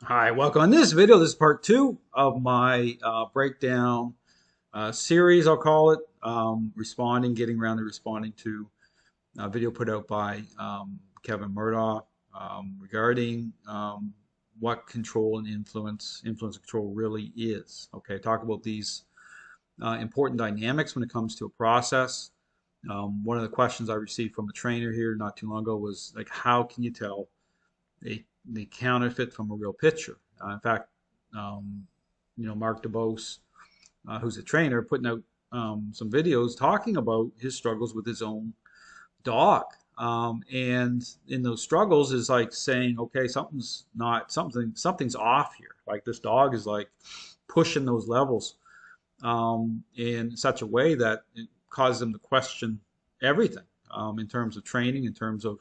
Hi, welcome. In this video, this is part two of my breakdown series, I'll call it, getting around to responding to a video put out by Kevin Murdoch regarding what control and influence and control really is. Okay, talk about these important dynamics when it comes to a process. One of the questions I received from a trainer here not too long ago was like, how can you tell the counterfeit from a real picture? In fact, um, Mark DeBose, who's a trainer, putting out some videos talking about his struggles with his own dog. And in those struggles is like saying, okay, something's off here. Like this dog is like pushing those levels in such a way that it causes them to question everything in terms of training, in terms of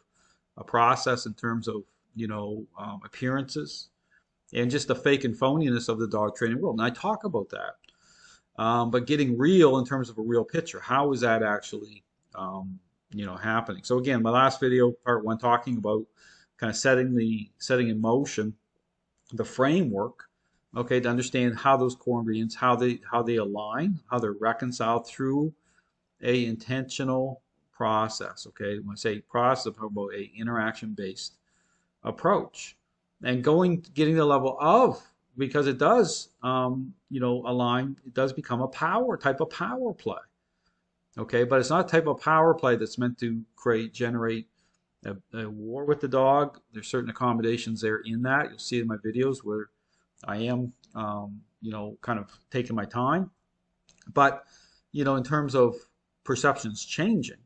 a process, in terms of appearances, and just the fake and phoniness of the dog training world. And I talk about that, but getting real in terms of a real picture. How is that actually, happening? So again, my last video, part one, talking about kind of setting in motion the framework, okay, to understand how those core ingredients, how they align, how they're reconciled through a intentional process. Okay, when I say process, I'm talking about a interaction based approach, and getting the level of, because it does align, it does become a type of power play. Okay, but it's not a type of power play that's meant to generate a war with the dog. There's certain accommodations there in that. You'll see in my videos where I am kind of taking my time, but in terms of perceptions changing,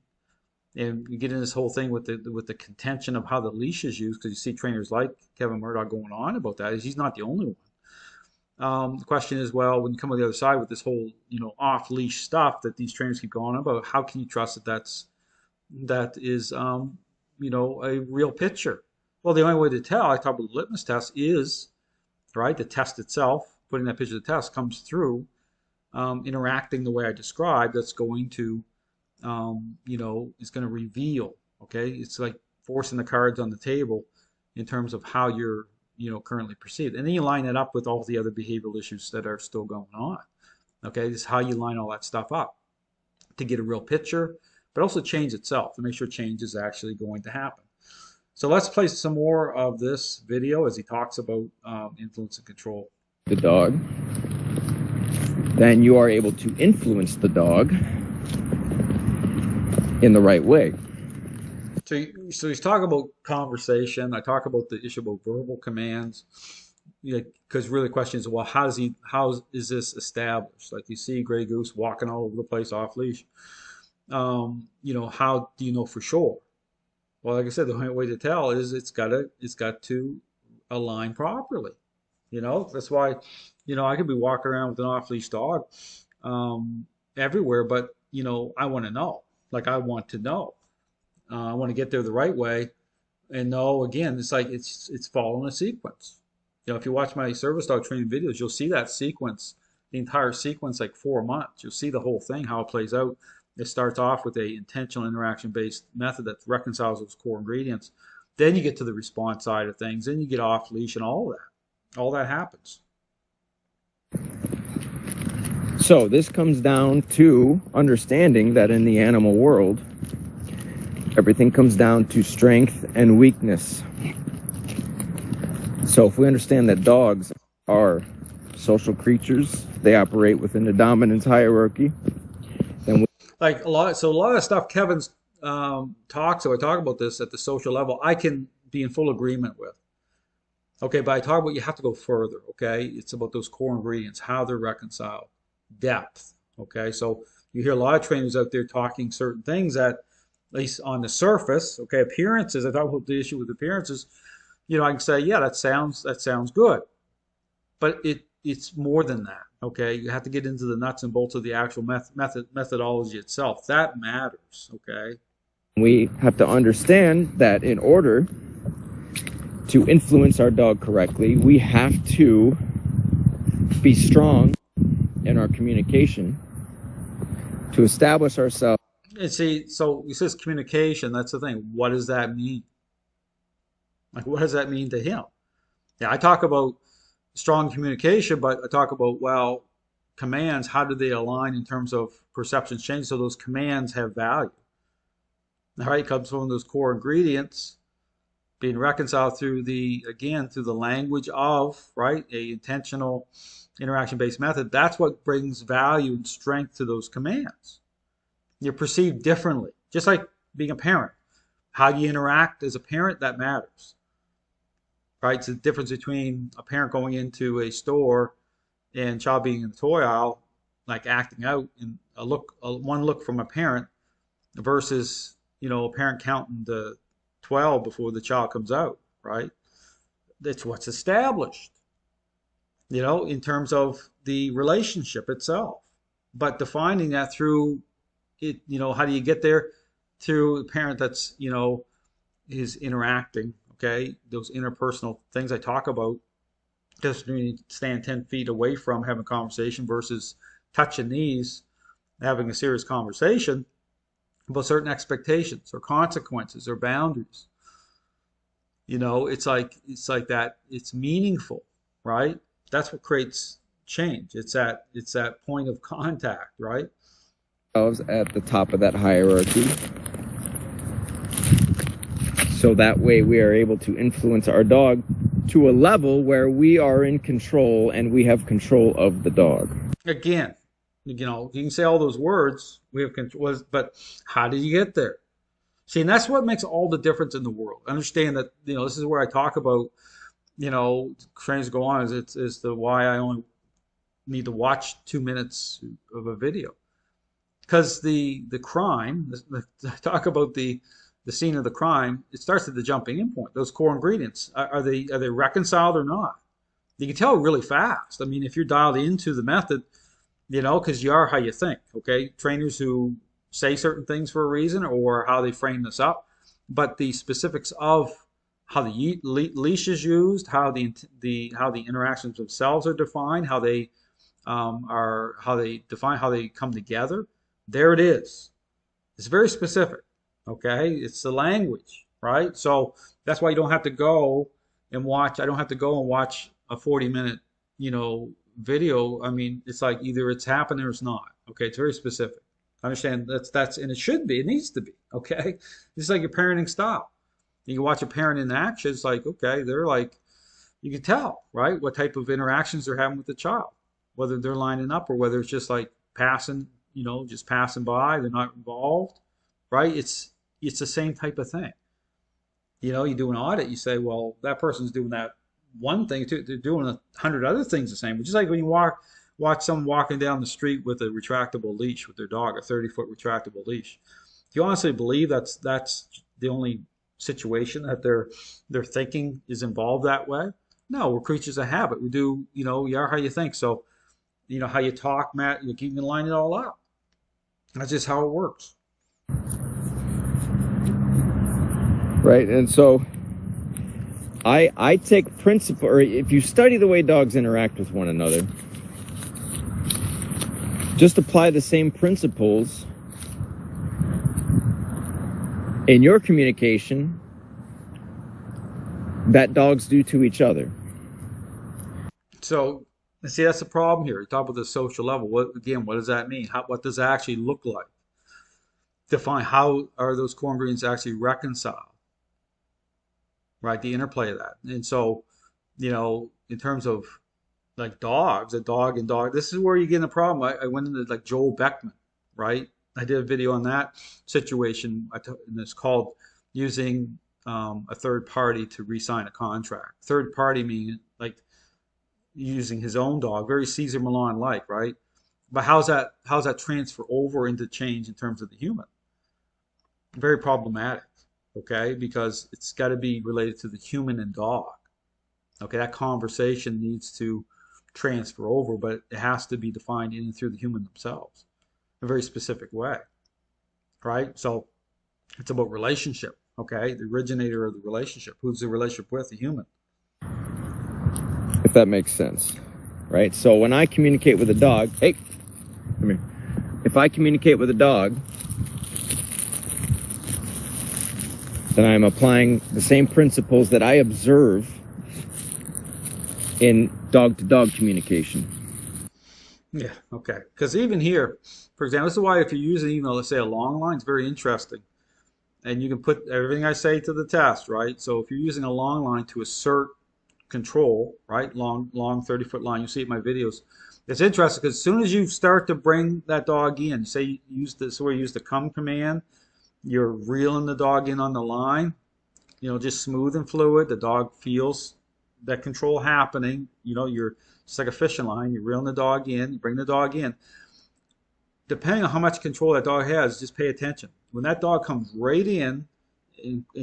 and you get in this whole thing with the contention of how the leash is used, because you see trainers like Kevin Murdoch going on about that. He's not the only one. The question is, well, when you come on the other side with this whole off leash stuff that these trainers keep going on about, how can you trust that is a real picture? Well, the only way to tell, I talk about the litmus test, is right. The test itself, putting that picture to the test, comes through interacting the way I described. That's going to is going to reveal. Okay, it's like forcing the cards on the table in terms of how you're, currently perceived, and then you line it up with all the other behavioral issues that are still going on. Okay, this is how you line all that stuff up to get a real picture, but also change itself to make sure change is actually going to happen. So let's play some more of this video as he talks about influence and control. The dog, then you are able to influence the dog in the right way. So he's talking about conversation. I talk about the issue about verbal commands, because really the question is, well, how is this established? Like you see Grey Goose walking all over the place off leash. How do you know for sure? Well, like I said, the only way to tell is it's got to align properly. That's why, I could be walking around with an off leash dog everywhere, but I want to know. Like I want to know. I want to get there the right way, and know, again, it's like it's following a sequence. If you watch my service dog training videos, you'll see that sequence, the entire sequence, like 4 months. You'll see the whole thing, how it plays out. It starts off with a intentional interaction based method that reconciles those core ingredients. Then you get to the response side of things. Then you get off leash and all of that. All that happens. So this comes down to understanding that in the animal world, everything comes down to strength and weakness. So if we understand that dogs are social creatures, they operate within the dominance hierarchy, then like a lot of stuff Kevin's talks, so I talk about this at the social level, I can be in full agreement with. Okay, but I talk about, you have to go further. Okay, it's about those core ingredients, how they're reconciled, depth. Okay, so you hear a lot of trainers out there talking certain things that, at least on the surface, okay, appearances. I talk about the issue with appearances. I can say, yeah, that sounds good, but it's more than that. Okay, you have to get into the nuts and bolts of the actual methodology itself. That matters. Okay, we have to understand that in order to influence our dog correctly, we have to be strong in our communication to establish ourselves. and see, so he says communication. That's the thing. What does that mean? Like, what does that mean to him? Yeah, I talk about strong communication, but I talk about, well, commands, how do they align in terms of perceptions change so those commands have value? All right, it comes from those core ingredients being reconciled through through the language of, right, a intentional interaction-based method. That's what brings value and strength to those commands. You're perceived differently, just like being a parent. How you interact as a parent, that matters, right? It's the difference between a parent going into a store and child being in the toy aisle, like acting out, and one look from a parent versus, a parent counting the 12 before the child comes out, right? That's what's established, in terms of the relationship itself. But defining that through it, how do you get there? Through a parent that's, is interacting, okay? Those interpersonal things I talk about, just when you stand 10 feet away from having a conversation versus touching knees, having a serious conversation about certain expectations or consequences or boundaries. It's like that. It's meaningful, right? That's what creates change. It's that point of contact, right? At the top of that hierarchy. So that way we are able to influence our dog to a level where we are in control and we have control of the dog. Again, you can say all those words, we have control, but how do you get there? See, and that's what makes all the difference in the world. Understand that, this is where I talk about, trains go on, is the why I only need to watch 2 minutes of a video. Because the crime, talk about the scene of the crime, it starts at the jumping in point. Those core ingredients, are they reconciled or not? You can tell really fast. I mean, if you're dialed into the method, because you are how you think, okay? Trainers who say certain things for a reason or how they frame this up, but the specifics of how the leash is used, how the interactions themselves are defined, how they define how they come together. There it is. It's very specific, okay? It's the language, right? So that's why you don't have to go and watch. I don't have to go and watch a 40-minute, video. I mean, it's like either it's happening or it's not. Okay, it's very specific. I understand that's and it should be. It needs to be. Okay, it's like your parenting style. You can watch a parent in action. It's like, okay, they're like, you can tell, right, what type of interactions they're having with the child, whether they're lining up or whether it's just like passing, just passing by. They're not involved, right? It's the same type of thing. You do an audit. You say, well, that person's doing that one thing too. They're doing 100 other things the same. Which is like when you watch someone walking down the street with a retractable leash with their dog, a 30-foot retractable leash. Do you honestly believe that's the only situation that they're thinking is involved that way? No, we're creatures of habit. We do, you are how you think. So, how you talk, Matt, you can line it all up. That's just how it works. Right, and so I take principle, or if you study the way dogs interact with one another, just apply the same principles in your communication that dogs do to each other. So, see, that's the problem here. You talk about the social level. What does that mean? What does that actually look like? Define how are those core ingredients actually reconciled? Right, the interplay of that. And so, in terms of like dogs, a dog and dog, this is where you get in a problem. I went into like Joel Beckman, right? I did a video on that situation, and it's called using a third party to re-sign a contract. Third party meaning like using his own dog, very Cesar Millan-like, right? But how's that transfer over into change in terms of the human? Very problematic. Okay, because it's got to be related to the human and dog. Okay, that conversation needs to transfer over, but it has to be defined in and through the human themselves in a very specific way, right? So it's about relationship, okay? The originator of the relationship. Who's the relationship with? The human. If that makes sense, right? So when I communicate with a dog, hey, come here. If I communicate with a dog, then I'm applying the same principles that I observe in dog-to-dog communication. Yeah, okay. Because even here, for example, this is why if you're using even, let's say, a long line, it's very interesting. And you can put everything I say to the test, right? So if you're using a long line to assert control, right? Long 30-foot line, you see it in my videos. It's interesting because as soon as you start to bring that dog in, say you use this where you use the come command, you're reeling the dog in on the line, just smooth and fluid. The dog feels that control happening. You're just like a fishing line. You're reeling the dog in, you bring the dog in. Depending on how much control that dog has, just pay attention. When that dog comes right in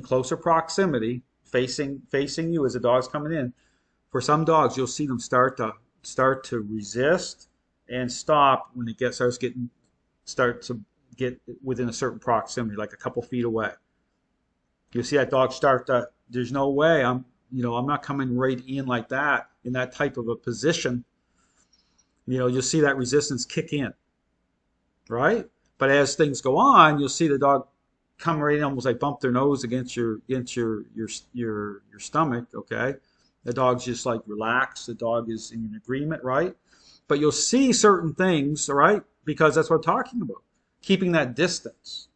closer proximity, facing you as the dog's coming in, for some dogs you'll see them start to resist and stop when it start to get within a certain proximity, like a couple feet away. You'll see that dog start to, there's no way I'm not coming right in like that in that type of a position. You'll see that resistance kick in, right? But as things go on, you'll see the dog come right in, almost like bump their nose against your stomach. Okay, the dog's just like relaxed. The dog is in agreement, right? But you'll see certain things, all right, because that's what I'm talking about. Keeping that distance,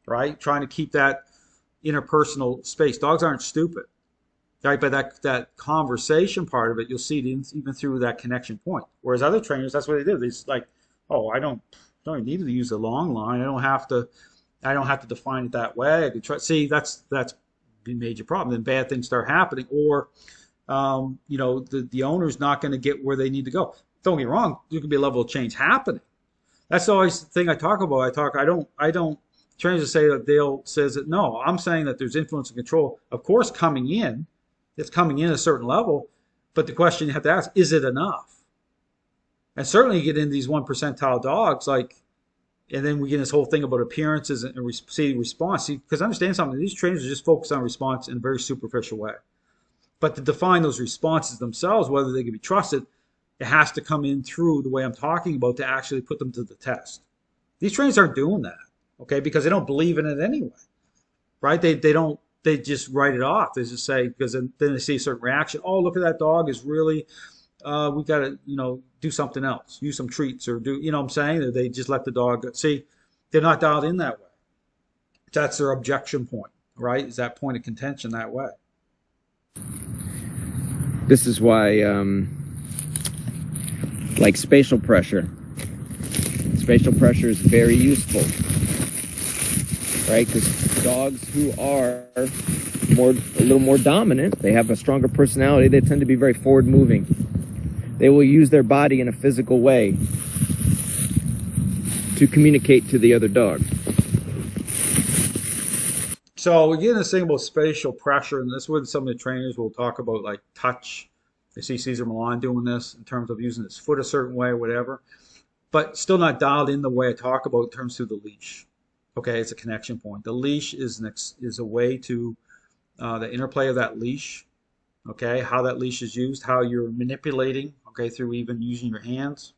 right? Trying to keep that interpersonal space. Dogs aren't stupid, right? But that conversation part of it, you'll see it even through that connection point. Whereas other trainers, that's what they do. They just like, oh, I don't need to use a long line. I don't have to define it that way. I could try. See, that's the major problem. Then bad things start happening, or the owner's not going to get where they need to go. Don't get me wrong. There could be a level of change happening. That's always the thing I talk about. I don't trainers say that Dale says that. No, I'm saying that there's influence and control. Of course, it's coming in at a certain level, but the question you have to ask, is it enough? And certainly you get into these 1 percentile dogs, and then we get this whole thing about appearances and response. See, because understand something, these trainers are just focused on response in a very superficial way. But to define those responses themselves, whether they can be trusted, it has to come in through the way I'm talking about to actually put them to the test. These trainers aren't doing that, okay, because they don't believe in it anyway, right? They just write it off. They just say, because then they see a certain reaction. Oh, look at that dog is really, we've got to, do something else, use some treats or do, what I'm saying? They just let the dog go. See, they're not dialed in that way. That's their objection point, right? Is that point of contention that way? This is why, like spatial pressure is very useful, right? Because dogs who are a little more dominant, they have a stronger personality, they tend to be very forward moving. They will use their body in a physical way to communicate to the other dog. So again, this thing about spatial pressure, and this is what some of the trainers will talk about, like touch. They see Cesar Millan doing this in terms of using his foot a certain way or whatever, but still not dialed in the way I talk about in terms of the leash. Okay, it's a connection point. The leash is a way to the interplay of that leash. Okay, how that leash is used, how you're manipulating. Okay, through even using your hands.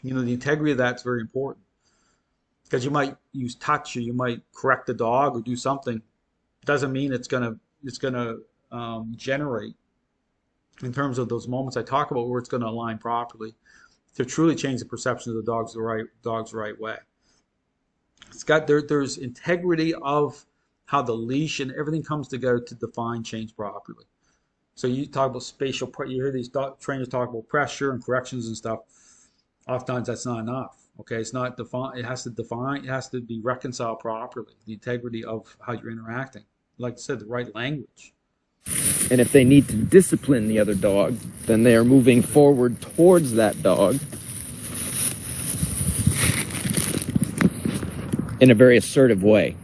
The integrity of that's very important, because you might use touch or you might correct the dog or do something. Doesn't mean it's gonna generate, in terms of those moments I talk about, where it's going to align properly to truly change the perception of the dog's right way. It's got there's integrity of how the leash and everything comes together to define change properly. So you talk about spatial, you hear these trainers talk about pressure and corrections and stuff. Oftentimes that's not enough. Okay, it's not defined. It has to be reconciled properly. The integrity of how you're interacting. Like I said, the right language. And if they need to discipline the other dog, then they are moving forward towards that dog in a very assertive way.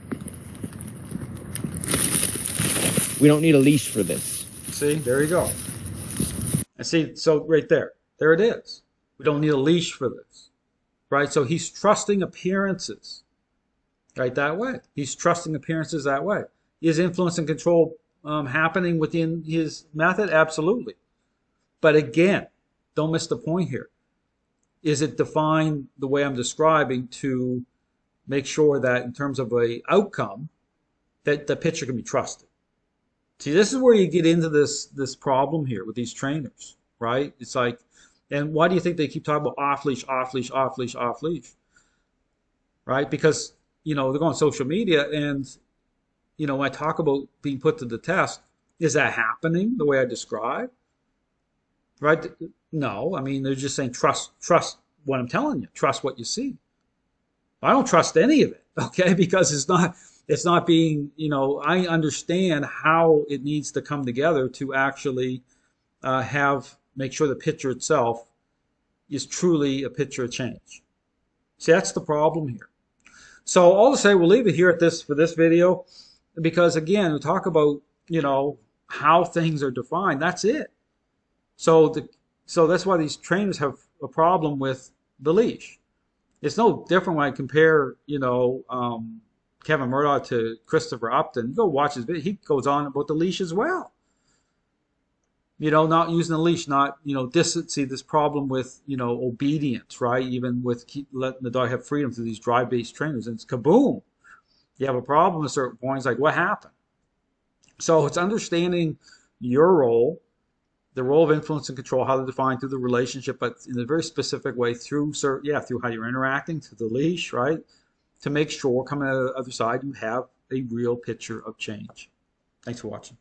We don't need a leash for this. See, there you go. And see, so right there it is. We don't need a leash for this, right? So he's trusting appearances, right, that way. He's trusting appearances that way. Is influence and control happening within his method? Absolutely. But again, don't miss the point here. Is it defined the way I'm describing to make sure that in terms of a outcome, that the pitcher can be trusted? See, this is where you get into this problem here with these trainers, right? It's like, and why do you think they keep talking about off leash, off leash, off leash, off leash, right? Because, they're going on social media and, when I talk about being put to the test, is that happening the way I described? Right? No, I mean, they're just saying trust what I'm telling you, trust what you see. I don't trust any of it, okay? Because it's not being, I understand how it needs to come together to actually make sure the picture itself is truly a picture of change. See, that's the problem here. So all to say, we'll leave it here for this video, because again, we talk about, how things are defined. That's it. So that's why these trainers have a problem with the leash. It's no different when I compare, Kevin Murdoch to Christopher Upton. You go watch his video. He goes on about the leash as well. Not using the leash, not, see this problem with, obedience, right? Even with letting the dog have freedom through these drive-based trainers. And it's kaboom. You have a problem at certain points, like what happened? So it's understanding your role, the role of influence and control, how to define through the relationship, but in a very specific way through through how you're interacting, to the leash, right? To make sure coming out of the other side you have a real picture of change. Thanks for watching.